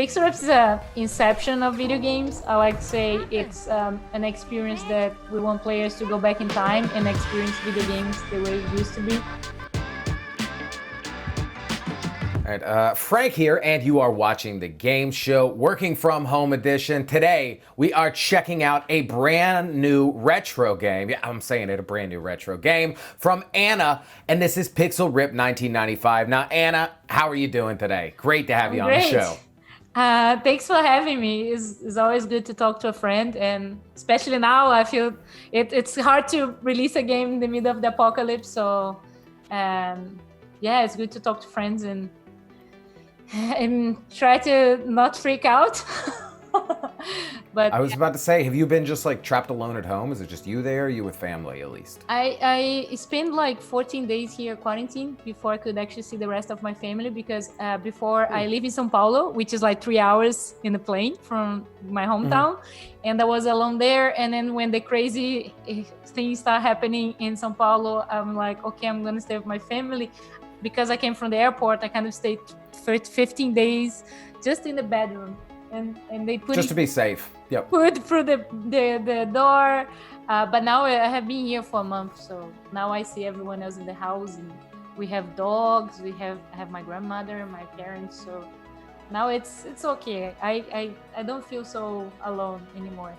Pixel Rift is a inception of video games. I like to say it's an experience that we want players to go back in time and experience video games the way it used to be. All right, Frank here, and you are watching the Game Show Working From Home Edition. Today, we are checking out a brand new retro game. Yeah, I'm saying it, a brand new retro game from Ana, and this is Pixel Rift 1995. Now, Ana, how are you doing today? Great to have you on the show. Thanks for having me. It's always good to talk to a friend, and especially now, I feel it's hard to release a game in the middle of the apocalypse. So, yeah, it's good to talk to friends and try to not freak out. But I was about to say, have you been just like trapped alone at home? Is it just you there? Or are you with family at least? I spent like 14 days here quarantine before I could actually see the rest of my family, because before I live in São Paulo, which is like 3 hours in the plane from my hometown, and I was alone there. And then when the crazy things start happening in São Paulo, I'm like, okay, I'm gonna stay with my family. Because I came from the airport, I kind of stayed for 15 days just in the bedroom, and they put just to be safe. Yep. Put through the door. But now I have been here for a month, so now I see everyone else in the house, and we have dogs. I have my grandmother, my parents. So now it's okay. I don't feel so alone anymore.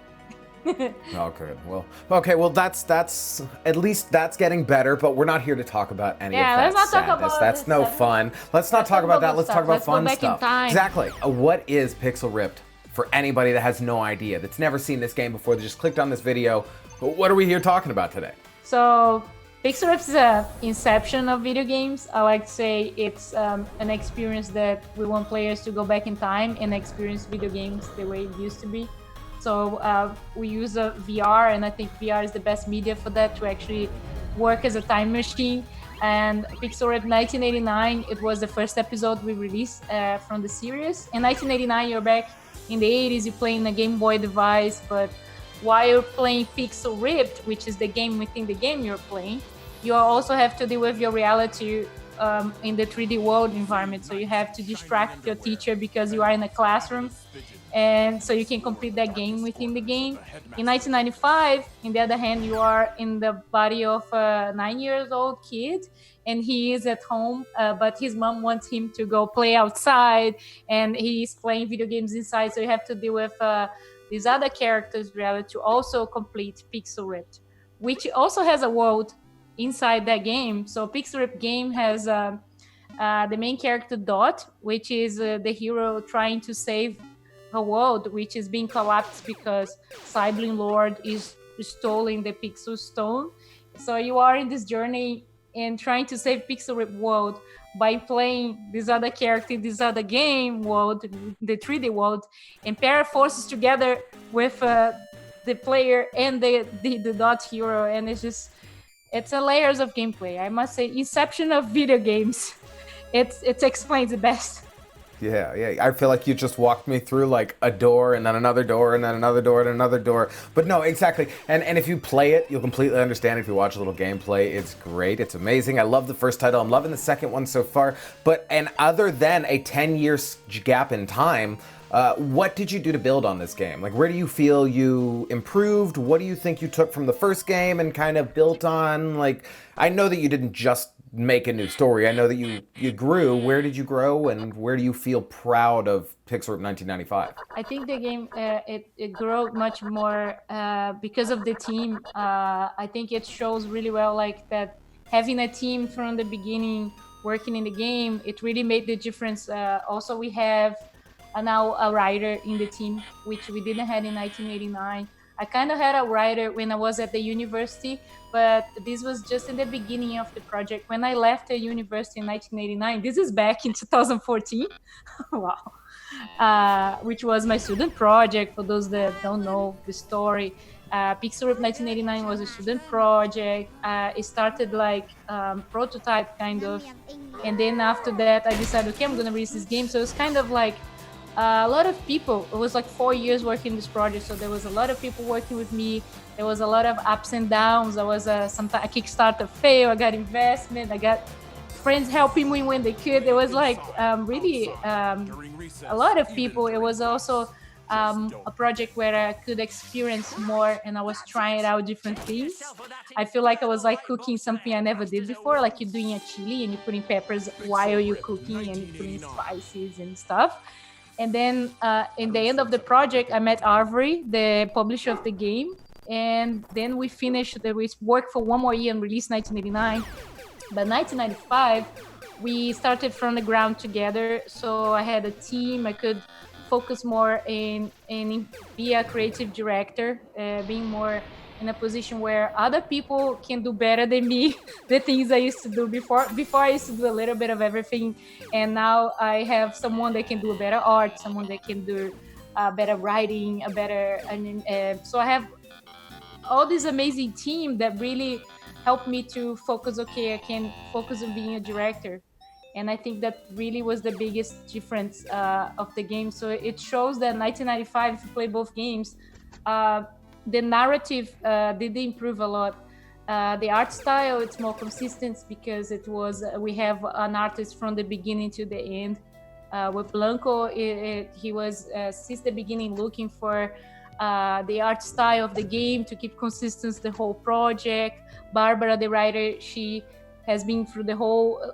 Oh, good. Well, okay. Well, that's at least that's getting better. But we're not here to talk about any of that let's not sadness. talk about That's no stuff. fun. Let's not talk about that. Let's talk about fun go back stuff. in time. Exactly. What is Pixel Rift for anybody that has no idea, that's never seen this game before, that just clicked on this video? What are we here talking about today? So Pixel Rift is an inception of video games. I like to say it's an experience that we want players to go back in time and experience video games the way it used to be. So we use a VR, and I think VR is the best media for that, to actually work as a time machine. And Pixel Rift 1989, it was the first episode we released from the series. In 1989, you're back in the 80s, you're playing a Game Boy device, but while you're playing Pixel Rift, which is the game within the game you're playing, you also have to deal with your reality in the 3D world environment. So you have to distract your teacher because you are in a classroom, and so you can complete that game within the game. In 1995, on the other hand, you are in the body of a 9-year-old kid, and he is at home, but his mom wants him to go play outside, and he's playing video games inside. So you have to deal with these other characters' reality to also complete Pixel Rift, which also has a world inside that game. So Pixel Rift game has the main character Dot, which is the hero trying to save a world which is being collapsed because Sibling Lord is stealing the Pixel Stone. So you are in this journey and trying to save Pixel Rift world by playing this other character in this other game world, the 3D world, and pair forces together with the player and the Dot hero, and it's a layers of gameplay. I must say, inception of video games. It explains it best. Yeah. I feel like you just walked me through like a door, and then another door, and then another door, and another door. But no, exactly. And if you play it, you'll completely understand. If you watch a little gameplay, it's great. It's amazing. I love the first title. I'm loving the second one so far. And other than a 10-year gap in time, what did you do to build on this game? Like, where do you feel you improved? What do you think you took from the first game and kind of built on? Like, I know that you didn't just make a new story. I know that you grew. Where did you grow, and where do you feel proud of Pixel Rift 1995? I think the game it grew much more because of the team. I think it shows really well like that having a team from the beginning working in the game, it really made the difference. Also, we have now a writer in the team, which we didn't have in 1989. I kind of had a writer when I was at the university, but this was just in the beginning of the project. When I left the university in 1989, this is back in 2014, wow, which was my student project. For those that don't know the story, Pixel Rift 1989 was a student project. It started like prototype kind of, and then after that, I decided, okay, I'm gonna release this game. So it's kind of like a lot of people. It was like 4 years working this project, so there was a lot of people working with me. There was a lot of ups and downs. There was sometimes a Kickstarter fail. I got investment. I got friends helping me when they could. There was like really a lot of people, it was also a project where I could experience more, and I was trying out different things. I feel like I was like cooking something I never did before, like you're doing a chili and you're putting peppers while you're cooking and you're putting spices and stuff. And then in the end of the project, I met Avery, the publisher of the game. And then we finished, we worked for one more year and released 1989. But 1995, we started from the ground together. So I had a team. I could focus more in be a creative director, being more in a position where other people can do better than me the things I used to do before. Before I used to do a little bit of everything, and now I have someone that can do a better art, someone that can do better writing, a better. So I have all this amazing team that really helped me to focus. Okay, I can focus on being a director, and I think that really was the biggest difference of the game. So it shows that 1995, if you play both games, the narrative did improve a lot. The art style, it's more consistent because it was we have an artist from the beginning to the end. With Blanco, he was since the beginning looking for the art style of the game to keep consistency the whole project. Barbara, the writer, she has been through the whole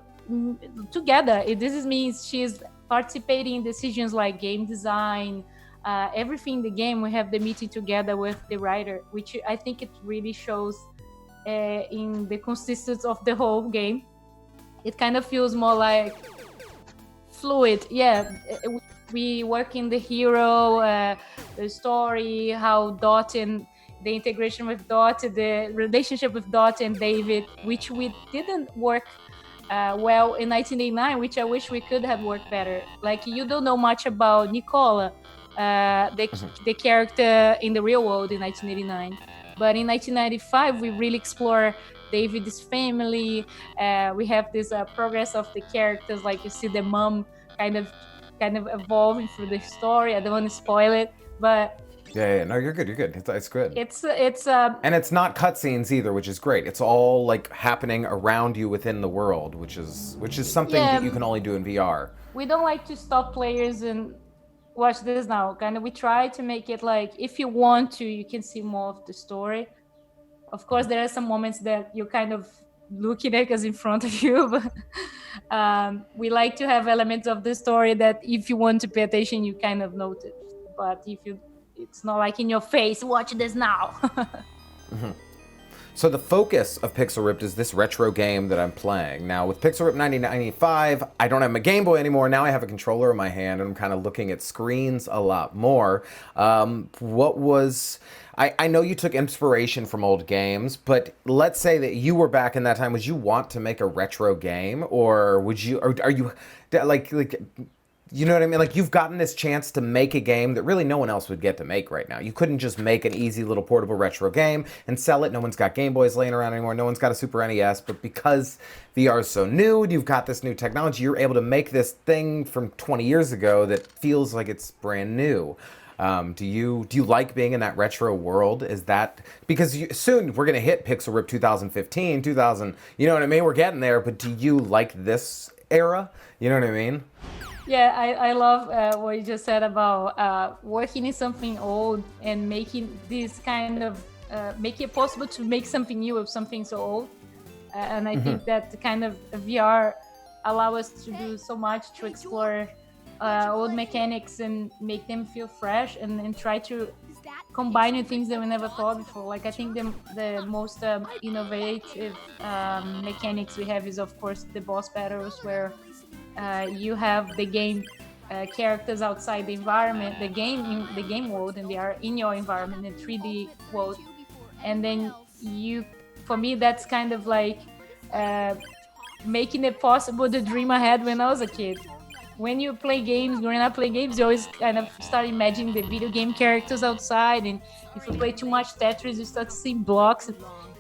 together. This means she's participating in decisions like game design, everything in the game. We have the meeting together with the writer, which I think it really shows in the consistency of the whole game. It kind of feels more like fluid. Yeah, we work in the hero, the story, how Dot and the integration with Dot, the relationship with Dot and David, which we didn't work well in 1989, which I wish we could have worked better. Like, you don't know much about Nicola, the character in the real world in 1989. But in 1995, we really explore David's family. We have this progress of the characters, like you see the mom kind of evolving through the story. I don't want to spoil it, but yeah, no, you're good. It's good. It's and it's not cutscenes either, which is great. It's all like happening around you within the world, which is something that you can only do in VR. We don't like to stop players and watch this now. Kind of, we try to make it like, if you want to, you can see more of the story. Of course, there are some moments that you're kind of looking at because in front of you, but we like to have elements of the story that if you want to pay attention, you kind of notice. But if you, it's not like in your face, watch this now. Mm-hmm. So the focus of Pixel Ripped is this retro game that I'm playing. Now with Pixel Ripped 1995, I don't have my Game Boy anymore. Now I have a controller in my hand and I'm kind of looking at screens a lot more. I know you took inspiration from old games, but let's say that you were back in that time. Would you want to make a retro game, or would you, or are you like, you know what I mean? Like, you've gotten this chance to make a game that really no one else would get to make right now. You couldn't just make an easy little portable retro game and sell it. No one's got Game Boys laying around anymore. No one's got a Super NES. But because VR is so new, you've got this new technology, you're able to make this thing from 20 years ago that feels like it's brand new. Do you like being in that retro world? Is that because soon we're gonna hit Pixel Rip 2015, 2000? You know what I mean? We're getting there. But do you like this era? You know what I mean? Yeah, I love what you just said about working in something old and making this kind of make it possible to make something new of something so old. And I think that the kind of VR allow us to do so much, to explore old mechanics and make them feel fresh, and try to combine with things that we never thought before. Like, I think the most innovative mechanics we have is, of course, the boss battles, where you have the game characters outside the environment, the game world, and they are in your environment, in 3D world. And then for me, that's kind of like making it possible the dream I had when I was a kid. When you play games, growing up playing games, you always kind of start imagining the video game characters outside. And if you play too much Tetris, you start seeing blocks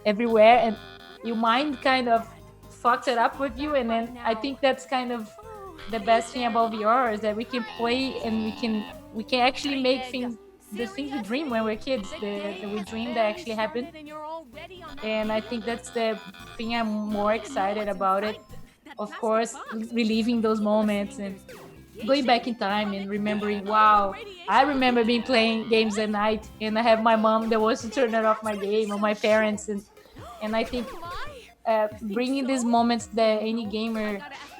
everywhere, and your mind kind of fucks it up with you. And then I think that's kind of the best thing about VR, is that we can play and we can actually make the things we dream when we're kids, that we dream that actually happen. And I think that's the thing I'm more excited about it. Of course, reliving those moments and going back in time and remembering, wow, I remember being playing games at night and I have my mom that wants to turn it off my game, or my parents. And I think bringing these moments that any gamer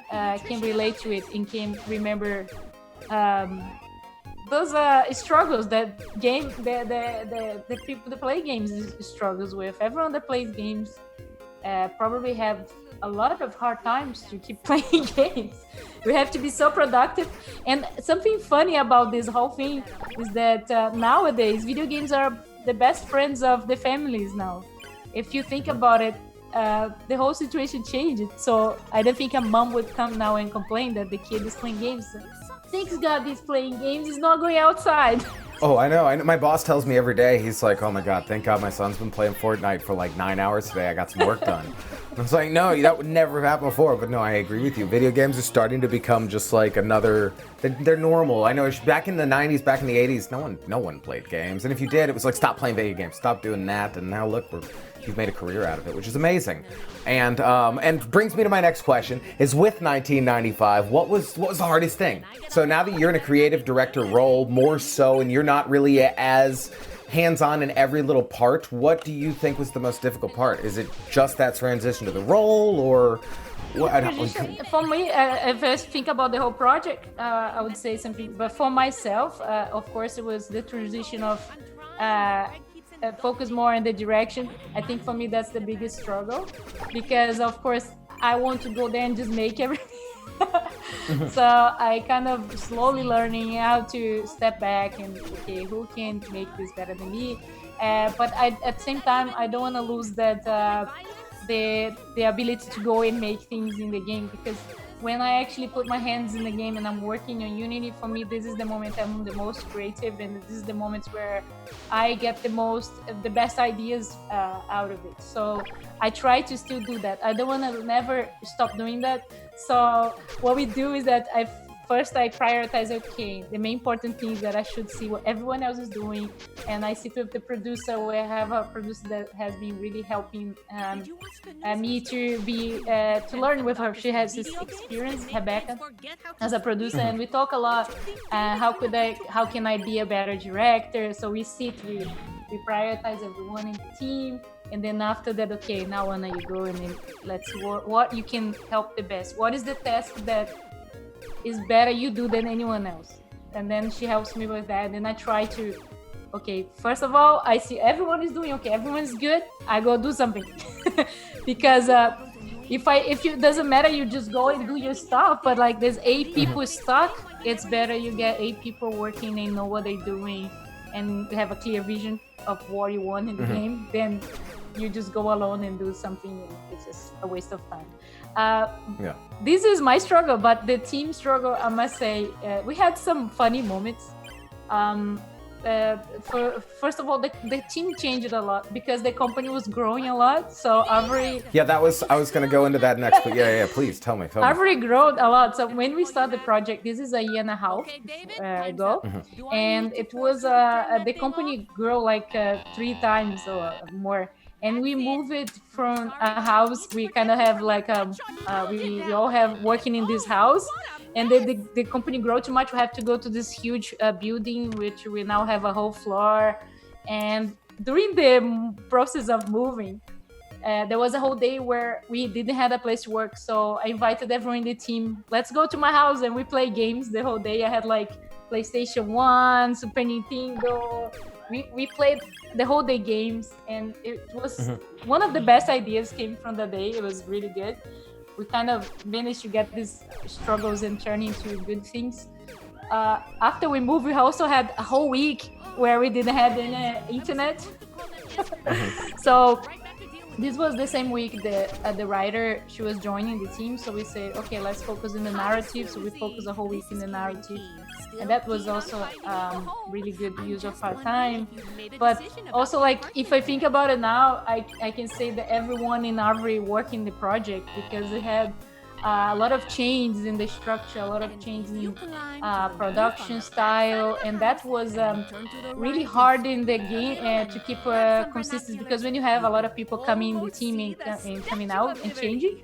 can relate to it and can remember um, those struggles that the people that play games struggles with. Everyone that plays games probably have a lot of hard times to keep playing games. We have to be so productive. And something funny about this whole thing is that nowadays video games are the best friends of the families now. If you think about it, the whole situation changed. So I don't think a mom would come now and complain that the kid is playing games. Thanks God he's playing games, he's not going outside. Oh, I know. My boss tells me every day, he's like, oh my God, thank God my son's been playing Fortnite for like 9 hours today. I got some work done. I was like, no, that would never happen before. But no, I agree with you. Video games are starting to become just like another, they're normal. I know back in the 90s, back in the 80s, no one played games. And if you did, it was like, stop playing video games, stop doing that. And now look, you've made a career out of it, which is amazing. And brings me to my next question, is with 1995, what was the hardest thing? So now that you're in a creative director role, more so, and you're not really as hands-on in every little part, what do you think was the most difficult part? Is it just that transition to the role, or what? For me, if I think about the whole project, I would say something. But for myself, of course, it was the transition of focus more on the direction. I think for me that's the biggest struggle, because of course I want to go there and just make everything. So I kind of slowly learning how to step back and, okay, who can make this better than me? But at the same time, I don't want to lose that the ability to go and make things in the game, because when I actually put my hands in the game and I'm working on Unity, for me, this is the moment I'm the most creative, and this is the moments where I get the best ideas out of it. So I try to still do that. I don't want to never stop doing that. So what we do is that I prioritize, okay, the main important things that I should see what everyone else is doing, and I sit with the producer, where I have a producer that has been really helping me to learn with her. She has this experience, Rebecca, as a producer, and we talk a lot. How can I be a better director? So we prioritize everyone in the team. And then after that, okay, now Ana, you go, and then let's see what you can help the best. What is the task that is better you do than anyone else? And then she helps me with that. And I try to, okay, first of all, I see everyone is doing okay, everyone is good, I go do something. Because if you doesn't matter, you just go and do your stuff. But like there's 8 people stuck, it's better you get 8 people working and know what they're doing and have a clear vision of what you want in the game, then you just go alone and do something. It's just a waste of time. This is my struggle, but the team struggle, I must say, we had some funny moments. First of all, the team changed a lot because the company was growing a lot. So Avery... Yeah, I was going to go into that next, but yeah, please tell me. Avery grew a lot. So when we started the project, this is a year and a half ago, and it was, the company grew like 3 times or more. And we moved it from a house. We kind of have like we all have working in this house, and the company grew too much. We have to go to this huge building, which we now have a whole floor. And during the process of moving, there was a whole day where we didn't have a place to work. So I invited everyone in the team. Let's go to my house and we play games the whole day. I had like PlayStation 1, Super Nintendo. We played the whole day games, and it was one of the best ideas came from the day. It was really good. We kind of managed to get these struggles and turn into good things. After we moved, we also had a whole week where we didn't have any internet. So this was the same week that the writer, she was joining the team. So we said, okay, let's focus on the narrative. So we focused a whole week in the narrative. And that was also really good use of our time. But also, like, if I think about it now, I can say that everyone in Avery worked in the project, because we had a lot of changes in the structure, a lot of changes in production style, and that was really hard in the game to keep consistency, because when you have a lot of people coming in the team and coming out and changing,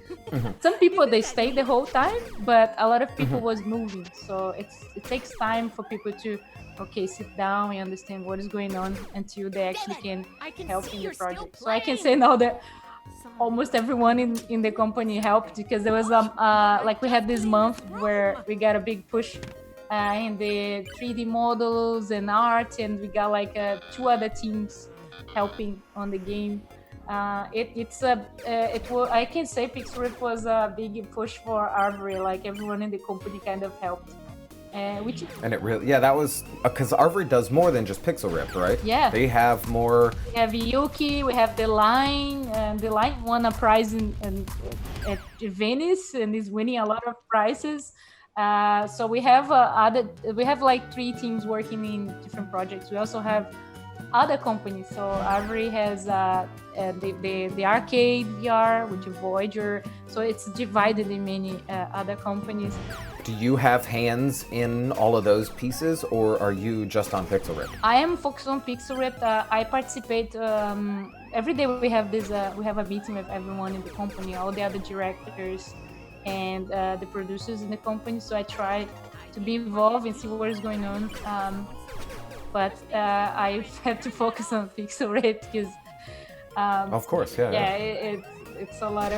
some people they stay the whole time, but a lot of people was moving, so it takes time for people to sit down and understand what is going on until they actually can help in the project. So I can say now that almost everyone in the company helped, because there was like we had this month where we got a big push in the 3D models and art, and we got like 2 other teams helping on the game. I can say Pixel Rip was a big push for Arvory. Like everyone in the company kind of helped. And it really, that was because Arvory does more than just Pixel Rip, right? Yeah. They have more. We have Yuki, we have the Line, and the Line won a prize at Venice and is winning a lot of prizes. So we have like 3 teams working in different projects. We also have other companies. So Arvory has the arcade VR, which is Voyager. So it's divided in many other companies. Do you have hands in all of those pieces, or are you just on Pixel Rip? I am focused on Pixel Rip. I participate every day. We have a meeting with everyone in the company, all the other directors and the producers in the company. So I try to be involved and see what is going on. But I have to focus on Pixel Rip because, of course, it's a lot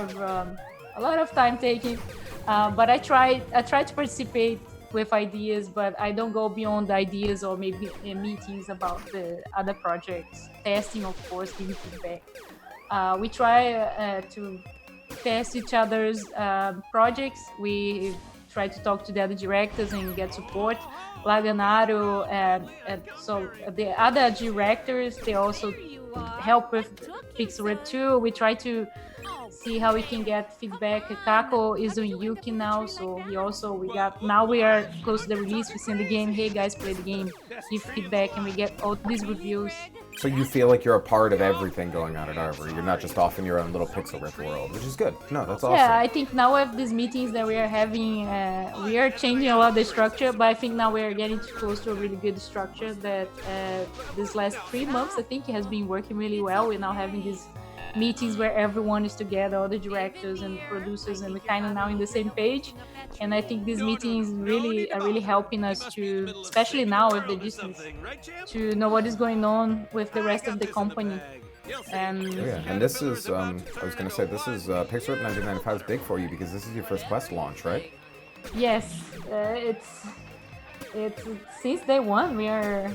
of time taking. But I try to participate with ideas, but I don't go beyond ideas or maybe meetings about the other projects. Testing, of course, giving feedback. We try to test each other's projects. We try to talk to the other directors and get support. Laganaro, and so the other directors, they also help with Pixel Rip too. We try to see how we can get feedback. Kako is doing Yuki now, so we are close to the release. We send the game, hey guys, play the game, give feedback, and we get all these reviews. So you feel like you're a part of everything going on at Arvory. You're not just off in your own little Pixel Rip world, which is good. No, that's awesome. Yeah, I think now with these meetings that we are having, we are changing a lot of the structure, but I think now we are getting close to a really good structure that this last 3 months, I think it has been working really well. We're now having these meetings where everyone is together, all the directors and producers, and we're kind of now in the same page. And I think these meetings are really helping us to, especially now with the distance, to know what is going on with the rest of the company. And and this is, I was going to say, this is Pixel Rip 1995 is big for you because this is your first Quest launch, right? Yes, it's since day one we are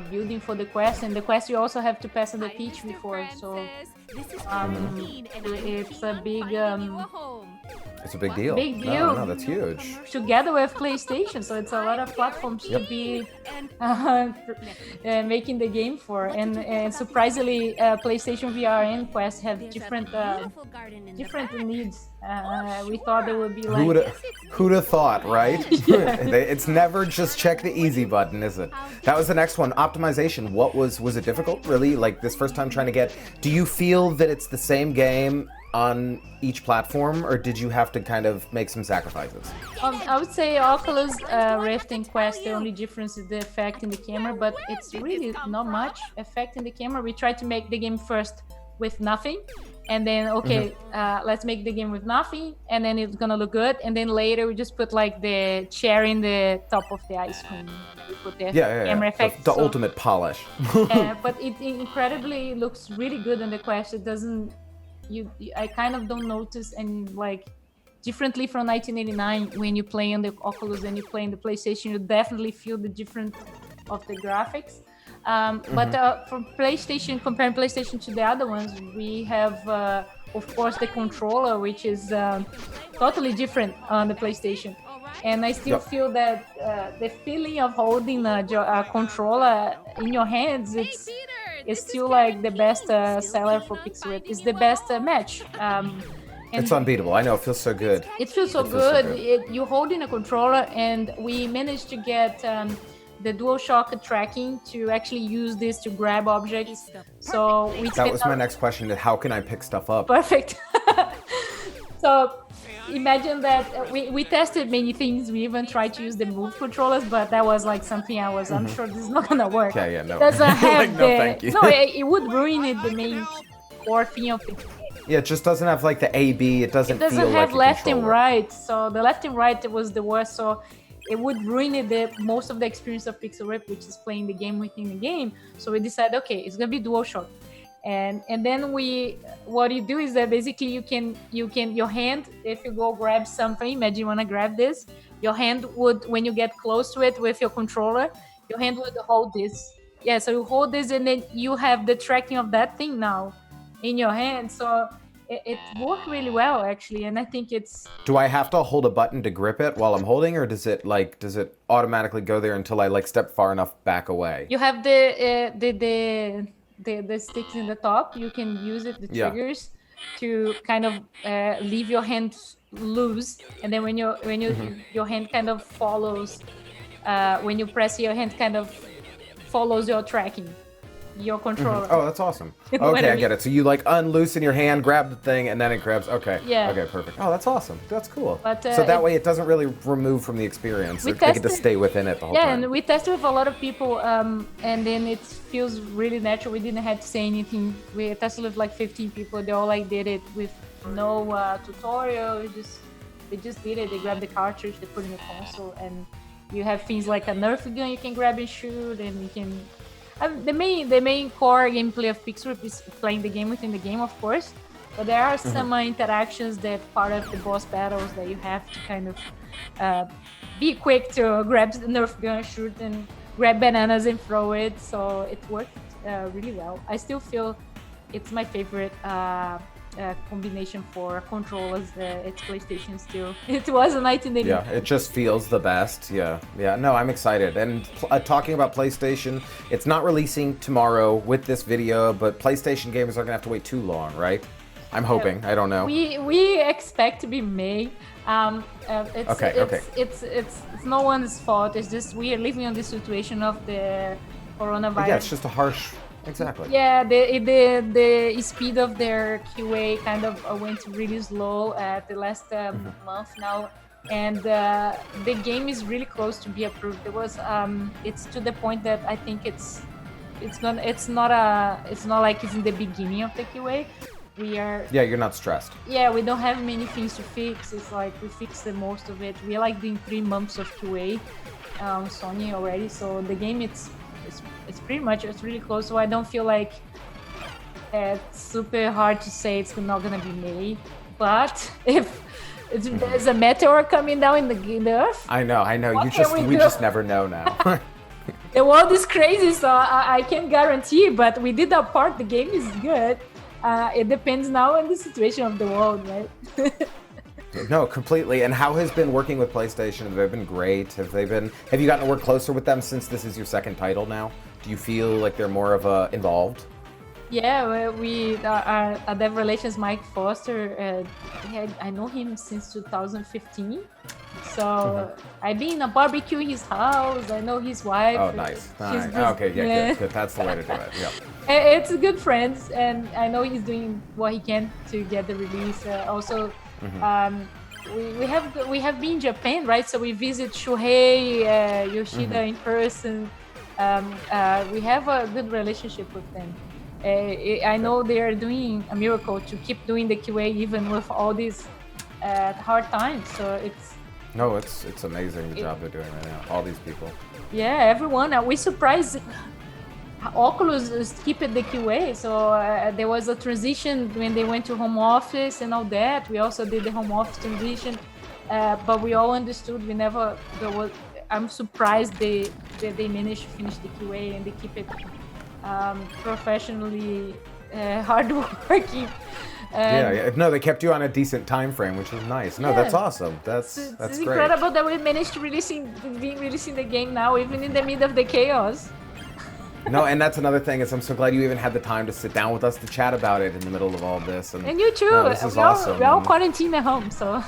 building for the Quest, and the Quest you also have to pass the teach before, so it's a big it's a big deal. Big deal. No, that's huge. Together with PlayStation, so it's a lot of platforms to be making the game for, and surprisingly, PlayStation VR and Quest have different needs. We thought it would be like who'd have thought, right? It's never just check the easy button, is it? That was the next one. Optimization. What was it difficult? Really, like this first time trying to get? Do you feel that it's the same game on each platform, or did you have to kind of make some sacrifices? I would say Oculus, Rift, and Quest, the only difference is the effect in the camera, but it's really not much effect in the camera. We try to make the game first with nothing, and then let's make the game with nothing, and then it's gonna look good, and then later we just put like the chair in the top of the ice cream. We put the camera effect. The ultimate polish. But it incredibly looks really good on the Quest. It doesn't. I kind of don't notice, and like differently from 1989 when you play on the Oculus and you play on the PlayStation, you definitely feel the difference of the graphics. But from PlayStation, comparing PlayStation to the other ones, we have of course the controller, which is totally different on the PlayStation, and I still feel that the feeling of holding a controller in your hands, it's still like the best seller for Pixel Rip. It's the best match. It's unbeatable. I know, it feels so good. It feels so good. You're holding a controller, and we managed to get the DualShock tracking to actually use this to grab objects. So that was my next question. How can I pick stuff up? Perfect. So imagine that we tested many things. We even tried to use the Move controllers, but that was like something I'm sure this is not gonna work. Yeah, no. It doesn't have Like, no, thank you. No, it would ruin it, the main core thing of the game. Yeah, it just doesn't have like the A/B. It doesn't It doesn't feel have like a left and controller. right. So the left and right was the worst. So it would ruin most of the experience of Pixel Rip, which is playing the game within the game. So we decided, okay, it's gonna be DualShock. And then what you do is that basically you can your hand, if you go grab something, imagine you want to grab this, your hand would, when you get close to it with your controller, your hand would hold this. Yeah, so you hold this and then you have the tracking of that thing now in your hand. So it worked really well actually, and I think it's. Do I have to hold a button to grip it while I'm holding, or does it automatically go there until I like step far enough back away? You have the sticks in the top. You can use it, the triggers, to kind of leave your hand loose, and then when your hand kind of follows, when you press, your hand kind of follows your tracking, your controller. Oh, that's awesome. Okay, I get it. So you like unloosen your hand, grab the thing, and then it grabs. Okay. Yeah. Okay, perfect. Oh, that's awesome. That's cool. But, so that way it doesn't really remove from the experience. They get to stay within it the whole time. Yeah, and we tested with a lot of people, and then it feels really natural. We didn't have to say anything. We tested with like 15 people. They all like did it with no tutorial. They just did it. They grabbed the cartridge, they put it in the console, and you have things like a Nerf gun you can grab and shoot, and you can. The main core gameplay of Pixel Rip is playing the game within the game, of course, but there are some interactions that part of the boss battles that you have to kind of be quick to grab the Nerf gun, shoot, and grab bananas and throw it. So it worked really well. I still feel it's my favorite combination for controllers. It's PlayStation still. It was a 1980. Yeah, it just feels the best. Yeah. No, I'm excited. And talking about PlayStation, it's not releasing tomorrow with this video, but PlayStation gamers are gonna have to wait too long, right? I'm hoping. I don't know. We expect to be May. It's no one's fault. It's just we are living on this situation of the coronavirus. Yeah, it's just a harsh. Exactly. Yeah, the speed of their QA kind of went really slow at the last month now, and the game is really close to be approved. There was it's to the point that I think it's not like it's in the beginning of the QA. Yeah, you're not stressed. Yeah, we don't have many things to fix. It's like we fixed the most of it. We are like doing 3 months of QA on Sony already, so the game it's pretty much, it's really close. So I don't feel like it's super hard to say it's not gonna be May. But if there's a meteor coming down in the Earth, I know. We just never know now. The world is crazy, so I can't guarantee. But we did our part. The game is good. It depends now on the situation of the world, right? No, completely. And how has been working with PlayStation? Have they been great? Have you gotten to work closer with them since this is your second title now? Do you feel like they're more of involved? Yeah, our dev relations, Mike Foster, I know him since 2015. So I've been a barbecue in his house. I know his wife. Oh, nice. Okay, good. That's the way to do it. Yeah. It's good friends, and I know he's doing what he can to get the release. Also, we have been in Japan, right? So we visit Shuhei, Yoshida in person. We have a good relationship with them. I know they are doing a miracle to keep doing the QA even with all these hard times. So it's amazing the job they're doing right now. All these people. Yeah, everyone. We surprised. Oculus is keeping the QA, so there was a transition when they went to home office and all that. We also did the home office transition, but we all understood. I'm surprised they managed to finish the QA and they keep it professionally hardworking. No, they kept you on a decent time frame, which is nice. No, that's awesome. That's it's great. Incredible that we managed to releasing the game now, even in the middle of the chaos. No, and that's another thing is I'm so glad you even had the time to sit down with us to chat about it in the middle of all this. And you too. No, this is awesome. We're all quarantined at home, so.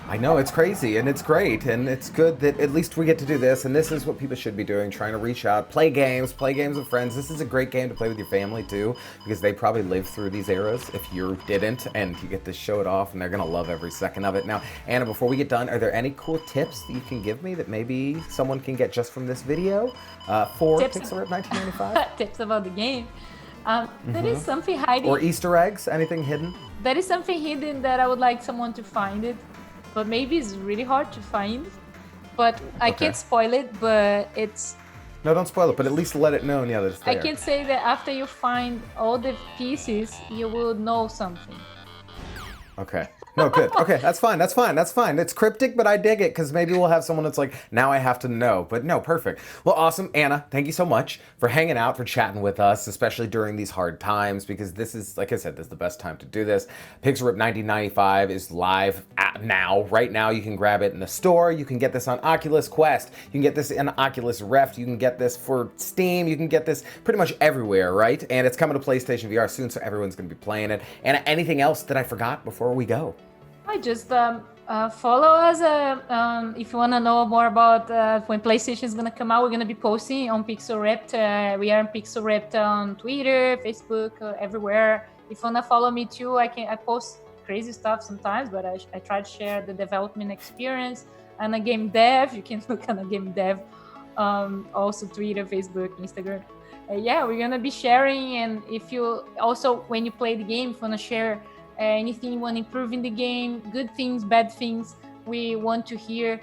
I know, it's crazy and it's great and it's good that at least we get to do this, and this is what people should be doing, trying to reach out, play games with friends. This is a great game to play with your family too, because they probably lived through these eras if you didn't, and you get to show it off and they're gonna love every second of it. Now, Anna, before we get done, are there any cool tips that you can give me that maybe someone can get just from this video for Pixel Rip 1995? Tips about the game. There is something hiding. Or Easter eggs, anything hidden? There is something hidden that I would like someone to find it, but maybe it's really hard to find. But I can't spoil it, but it's... No, don't spoil it, but at least let it know, yeah, that it's there. I can say that after you find all the pieces, you will know something. Okay. No, good. Okay, that's fine. That's fine. That's fine. It's cryptic, but I dig it because maybe we'll have someone that's like, now I have to know. But no, perfect. Well, awesome. Anna, thank you so much for hanging out, for chatting with us, especially during these hard times, because this is, like I said, this is the best time to do this. Pixel Rip 1995 is live now. Right now, you can grab it in the store. You can get this on Oculus Quest. You can get this in Oculus Rift. You can get this for Steam. You can get this pretty much everywhere, right? And it's coming to PlayStation VR soon, so everyone's going to be playing it. And anything else that I forgot before we go? I just follow us if you want to know more about when PlayStation is going to come out. We're going to be posting on Pixel Ripped. We are on Pixel Ripped on Twitter, Facebook, everywhere. If you want to follow me too, I post crazy stuff sometimes, but I try to share the development experience. And a game dev, you can look on a game dev, also Twitter, Facebook, Instagram. Yeah, we're going to be sharing. And if you also, when you play the game, if you want to share anything you want to improve in the game, good things, bad things, we want to hear.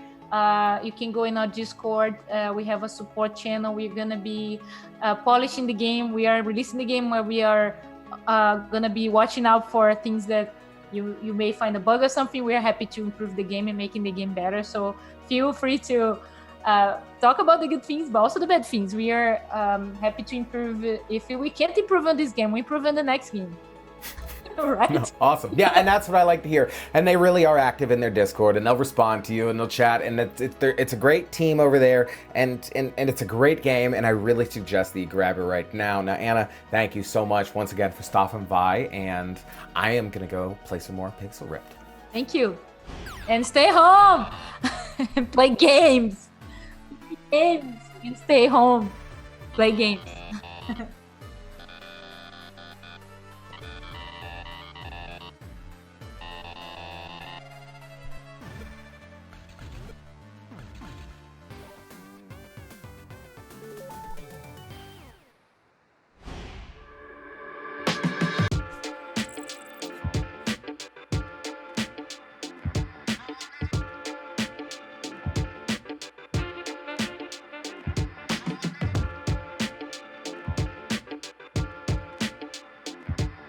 You can go in our Discord. We have a support channel. We're going to be polishing the game. We are releasing the game where we are going to be watching out for things that you may find a bug or something. We are happy to improve the game and making the game better. So feel free to talk about the good things, but also the bad things. We are happy to improve. If we can't improve on this game, we improve on the next game. Right. No, awesome. Yeah, and that's what I like to hear. And they really are active in their Discord, and they'll respond to you, and they'll chat, and it's a great team over there, and it's a great game, and I really suggest that you grab it right now. Now, Anna, thank you so much once again for stopping by, and I am going to go play some more Pixel Ripped. Thank you. And stay home. And play games. Play games. And stay home. Play games.